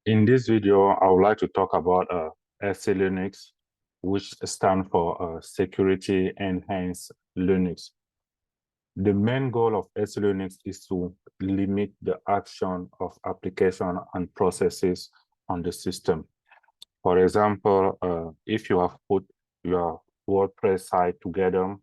In this video, I would like to talk about To Linux, which stands for Security Enhanced Linux. The main goal of To Linux is to limit the action of application and processes on the system. For example, if you have put your WordPress site together,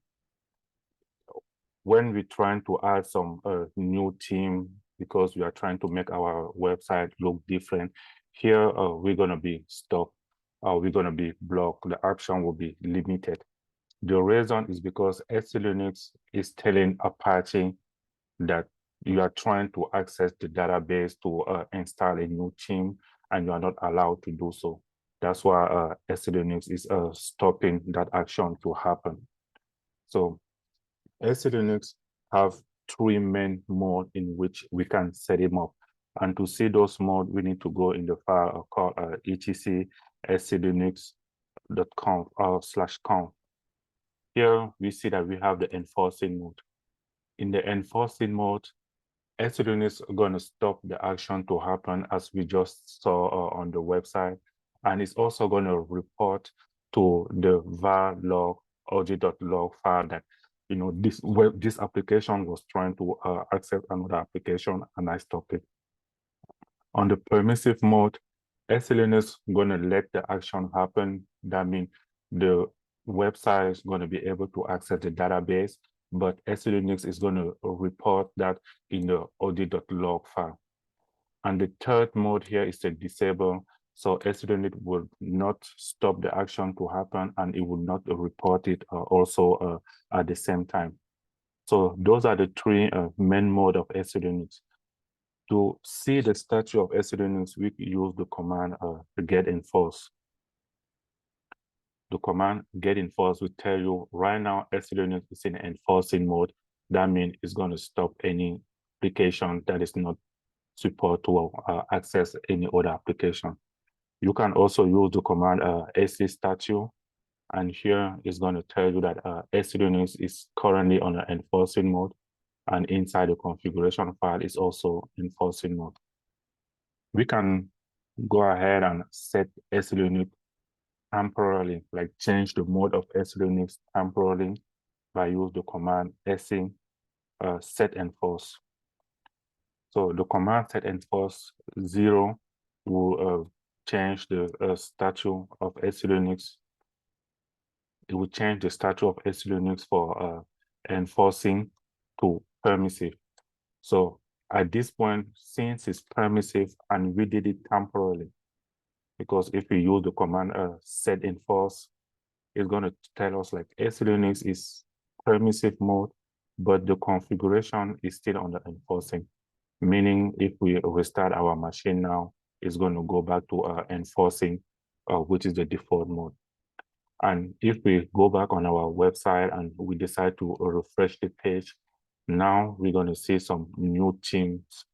when we're trying to add some new theme because we are trying to make our website look different, here we're going to be stopped. We're going to be blocked. The action will be limited. The reason is because To Linux is telling Apache that you are trying to access the database to install a new theme, and you are not allowed to do so. That's why To Linux is stopping that action to happen. So To Linux have three main modes in which we can set them up. And to see those modes, we need to go in the file called etc selinux.conf/conf. Here we see that we have the enforcing mode. In the enforcing mode, To Linux is going to stop the action to happen as we just saw on the website. And it's also going to report to the var log og.log file that this application was trying to access another application, and I stopped it. On the permissive mode, To Linux is going to let the action happen. That means the website is going to be able to access the database, but To Linux is going to report that in the og.log file. And the third mode here is the disable. So To Linux will not stop the action to happen, and it will not report it also at the same time. So those are the three main modes of To Linux. To see the status of To Linux, we use the command get enforce. The command get enforce will tell you right now To Linux is in enforcing mode. That means it's going to stop any application that is not support to access any other application. You can also use the command AC status, and here it's going to tell you that To Linux is currently on an enforcing mode, and inside the configuration file is also enforcing mode. We can go ahead and set To Linux temporarily, like change the mode of To Linux temporarily by use the command AC set enforce. So the command set enforce 0 will change the status of To Linux. It will change the status of To Linux for enforcing to permissive. So at this point, since it's permissive and we did it temporarily, because if we use the command set enforce, it's going to tell us like To Linux is permissive mode, but the configuration is still under enforcing. Meaning if we restart our machine now, it's going to go back to enforcing, which is the default mode. And if we go back on our website and we decide to refresh the page, now we're going to see some new themes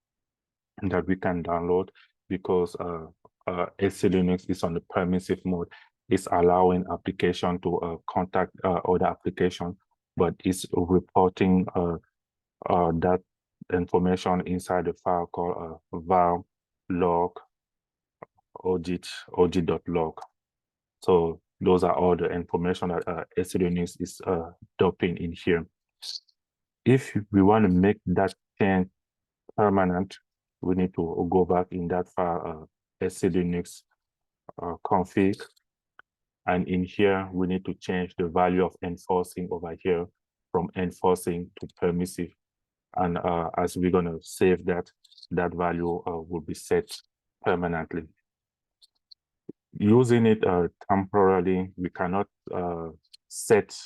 that we can download because To Linux is on the permissive mode. It's allowing application to contact other application, but it's reporting that information inside the file called var log og.log. So those are all the information that To Linux is dumping in here. If we want to make that change permanent, we need to go back in that file To Linux config, and in here we need to change the value of enforcing over here from enforcing to permissive. And as we're going to save that value will be set permanently. Using it temporarily, we cannot set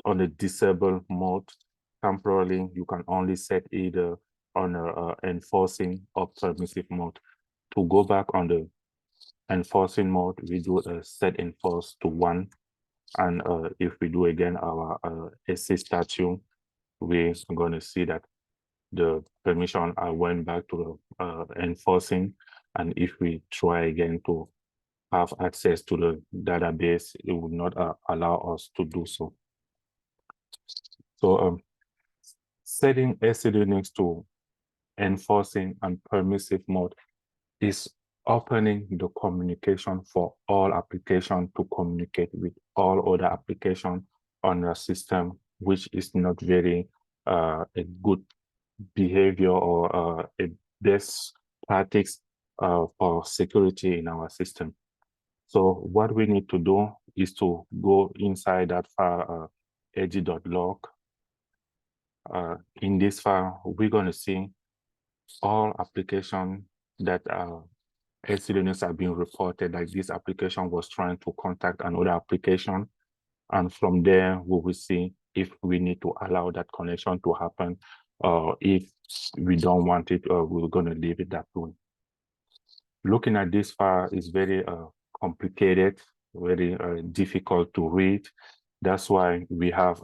on a disable mode. Temporarily, you can only set either on a enforcing or permissive mode. To go back on the enforcing mode, we do a set enforce to 1. And if we do again our AC status, we're going to see that the permission went back to the enforcing. And if we try again to have access to the database, it would not allow us to do so. So setting To Linux to enforcing and permissive mode is opening the communication for all applications to communicate with all other applications on your system, which is not very a good behavior or a best practice for security in our system. So what we need to do is to go inside that file ag.log. In this file, we're going to see all applications that Linux have been reported, like this application was trying to contact another application. And from there, we will see if we need to allow that connection to happen, or if we don't want it, or we're going to leave it that way. Looking at this file is very complicated, very difficult to read. That's why we have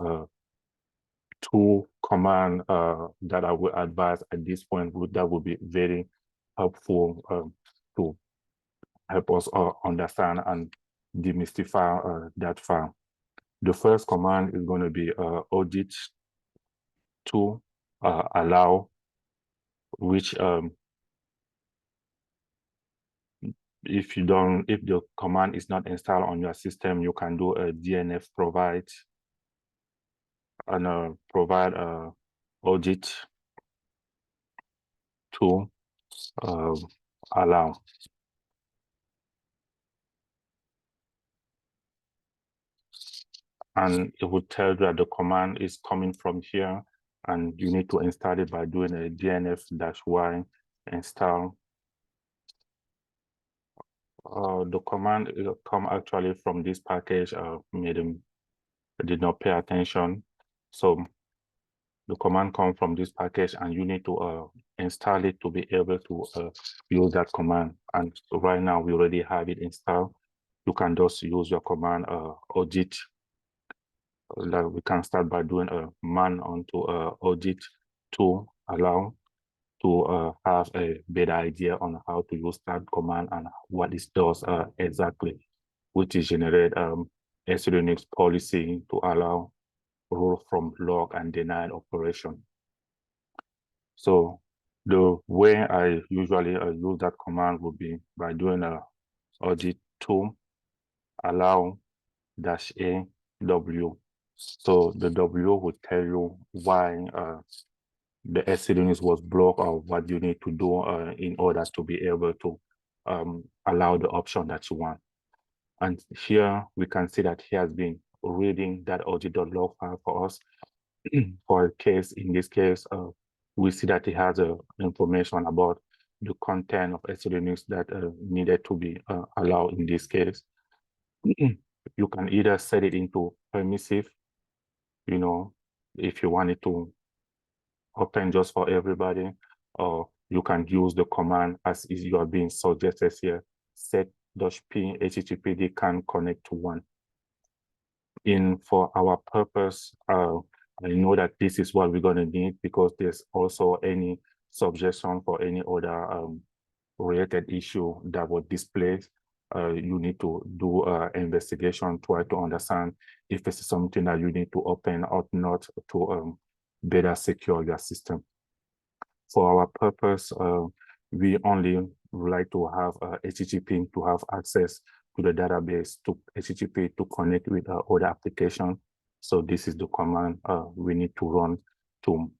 two commands that I would advise at this point that would be very helpful to help us understand and demystify that file. The first command is going to be audit to allow, which if the command is not installed on your system, you can do a DNF provide and provide audit to allow. And it will tell you that the command is coming from here, and you need to install it by doing a DNF-y install. The command come actually from this package. I did not pay attention. So the command comes from this package, and you need to install it to be able to use that command. And so right now we already have it installed. You can just use your command audit. We can start by doing a man onto audit to allow to have a better idea on how to use that command and what it does exactly, which is generate Linux policy to allow rule from log and denied operation. So the way I usually use that command would be by doing a audit to allow -a w. So the W would tell you why the Linux was blocked or what you need to do in order to be able to allow the option that you want. And here we can see that he has been reading that audit.log file for us. For a case, in this case, we see that he has information about the content of Linux that needed to be allowed in this case. You can either set it into permissive, if you want it to open just for everybody, or you can use the command as you are being suggested here, set-p httpd can connect to one. For our purpose, I know that this is what we're going to need, because there's also any suggestion for any other related issue that would display. You need to do investigation, try to understand if this is something that you need to open or not to better secure your system. For our purpose, we only would like to have HTTP to have access to the database, to HTTP to connect with other applications. So this is the command we need to run to,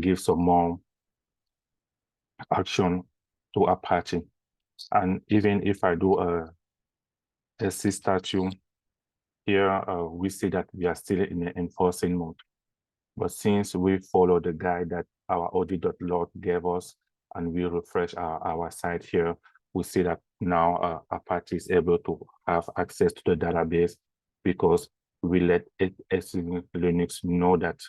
give some more action to Apache. And even if I do a SC statue here, we see that we are still in the enforcing mode. But since we follow the guide that our audit.log gave us, and we refresh our site here, we see that now Apache is able to have access to the database, because we let Linux know that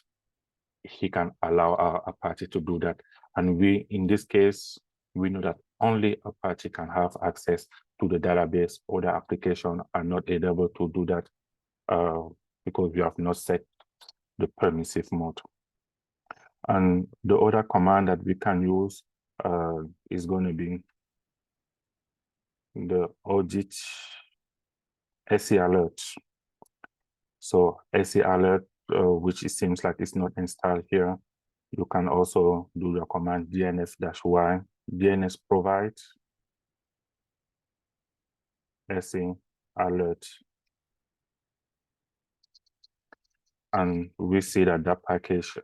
he can allow Apache to do that. And we, in this case, we know that only Apache can have access to the database. Other applications are not able to do that because we have not set the permissive mode. And the other command that we can use is going to be the audit SC alert. So SC alert, which it seems like it's not installed here, you can also do your command dnf-y DNS provide SE alert, and we see that that package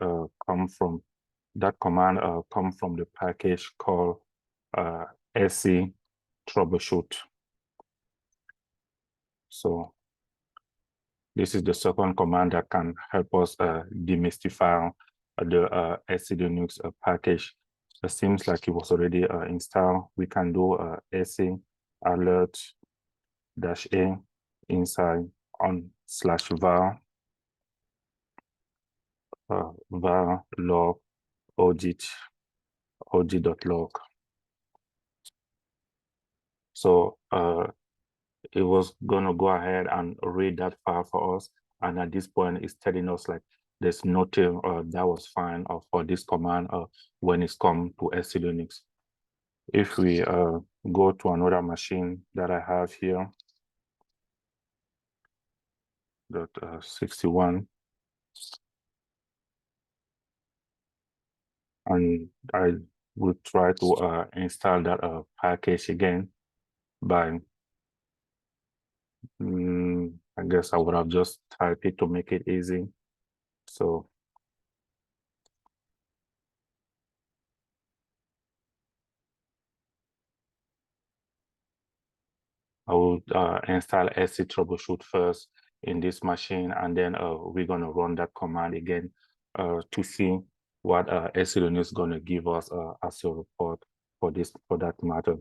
that command come from the package called SE troubleshoot. So this is the second command that can help us demystify the SE Linux package. It seems like it was already installed. We can do SE alert -a inside on /var var log og.log. So it was going to go ahead and read that file for us. And at this point, it's telling us like there's nothing that was fine for this command when it's come to SE Linux. If we go to another machine that I have here, that 61, and I will try to install that package again by, I guess I would have just typed it to make it easy. So I will install SE troubleshoot first in this machine, and then we're going to run that command again to see what SE Linux is going to give us as a report for that matter.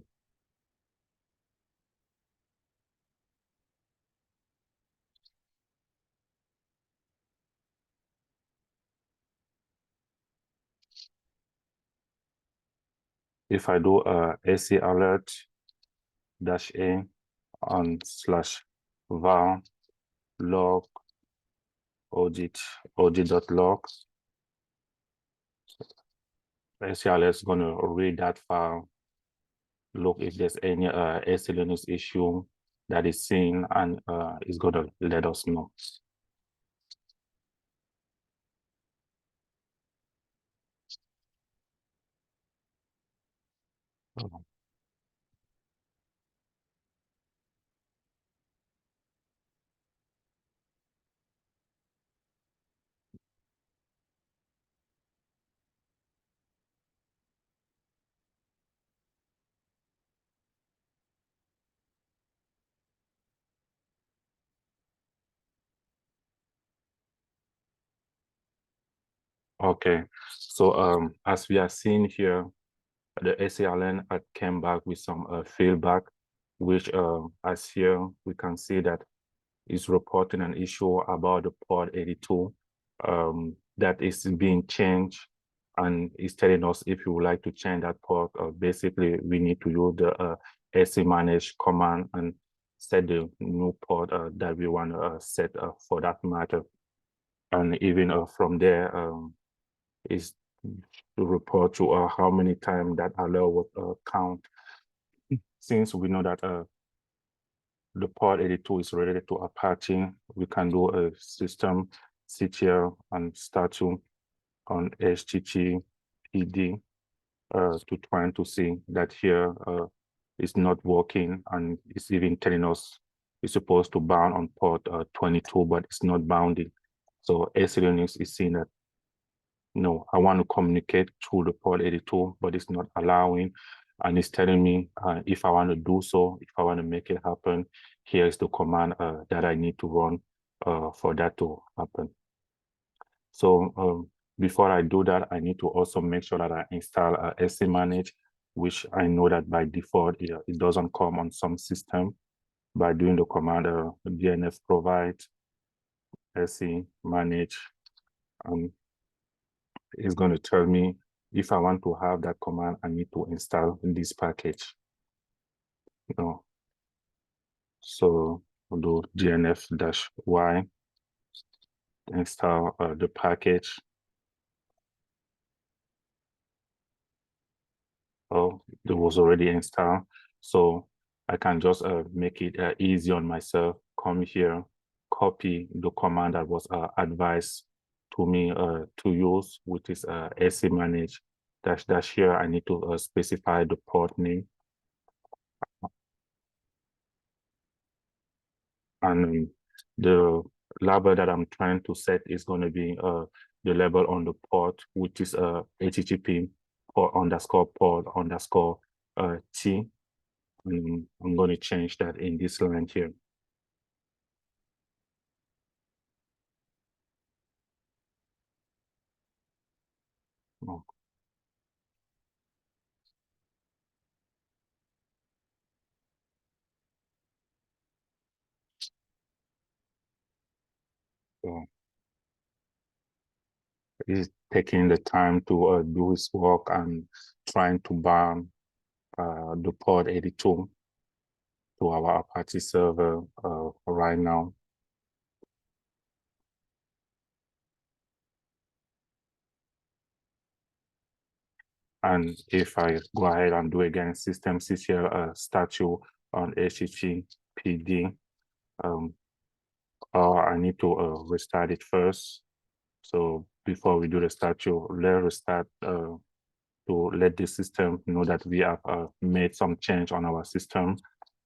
If I do SE alert -a on /var log og.log, SE alert is going to read that file, look if there's any SE Linux issue that is seen, and it's going to let us know. Okay, so as we are seeing here, the SALN came back with some feedback, which as here we can see that is reporting an issue about the port 82 that is being changed, and is telling us if you would like to change that port, basically we need to use the SE manage command and set the new port that we want to set for that matter. And even from there is to report to how many times that alert will count. Since we know that the port 82 is related to Apache, we can do a system ctl and statu on httpd to try to see that here is not working, and it's even telling us it's supposed to bound on port 22, but it's not bounding. So SE Linux is seeing that, no, I want to communicate through the port 82, but it's not allowing, and it's telling me if I want to do so, if I want to make it happen, here is the command that I need to run for that to happen. So before I do that, I need to also make sure that I install SE manage, which I know that by default it doesn't come on some system. By doing the command dnf provide SE manage, it's going to tell me if I want to have that command, I need to install this package. So I'll do dnf-y, install the package. Oh, it was already installed. So I can just make it easy on myself. Come here, copy the command that was advised to me to use, which is SE manage, dash dash here, I need to specify the port name. And the label that I'm trying to set is going to be the label on the port, which is HTTP port_port_T. And I'm going to change that in this line here. Oh. So he's taking the time to do his work and trying to bound the port 82 to our Apache server right now. And if I go ahead and do again systemctl statue on HTTPD, I need to restart it first. So before we do the statue, let's restart to let the system know that we have made some change on our system.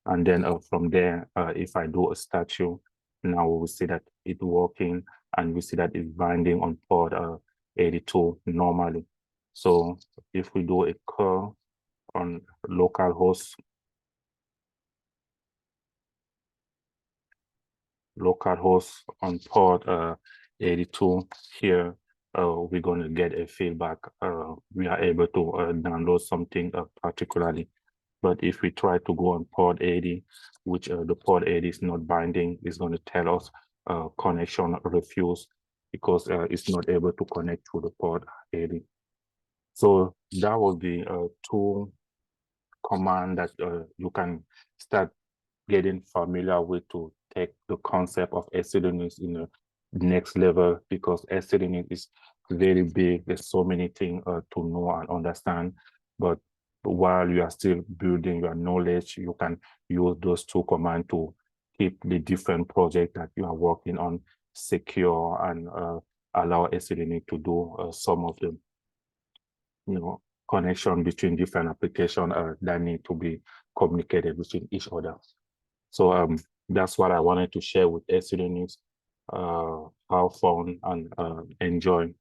And then from there, if I do a statue, now we will see that it's working and we see that it's binding on port 82 normally. So if we do a curl on localhost on port 82 here, we're going to get a feedback. We are able to download something particularly. But if we try to go on port 80, which the port 80 is not binding, it's going to tell us connection refused because it's not able to connect to the port 80. So that was the two command that you can start getting familiar with to take the concept of Selinux in the next level, because Selinux is very big. There's so many things to know and understand. But while you are still building your knowledge, you can use those two commands to keep the different projects that you are working on secure and allow Selinux to do some of the connection between different applications that need to be communicated between each other. So that's what I wanted to share with Selinux. Have fun and enjoy.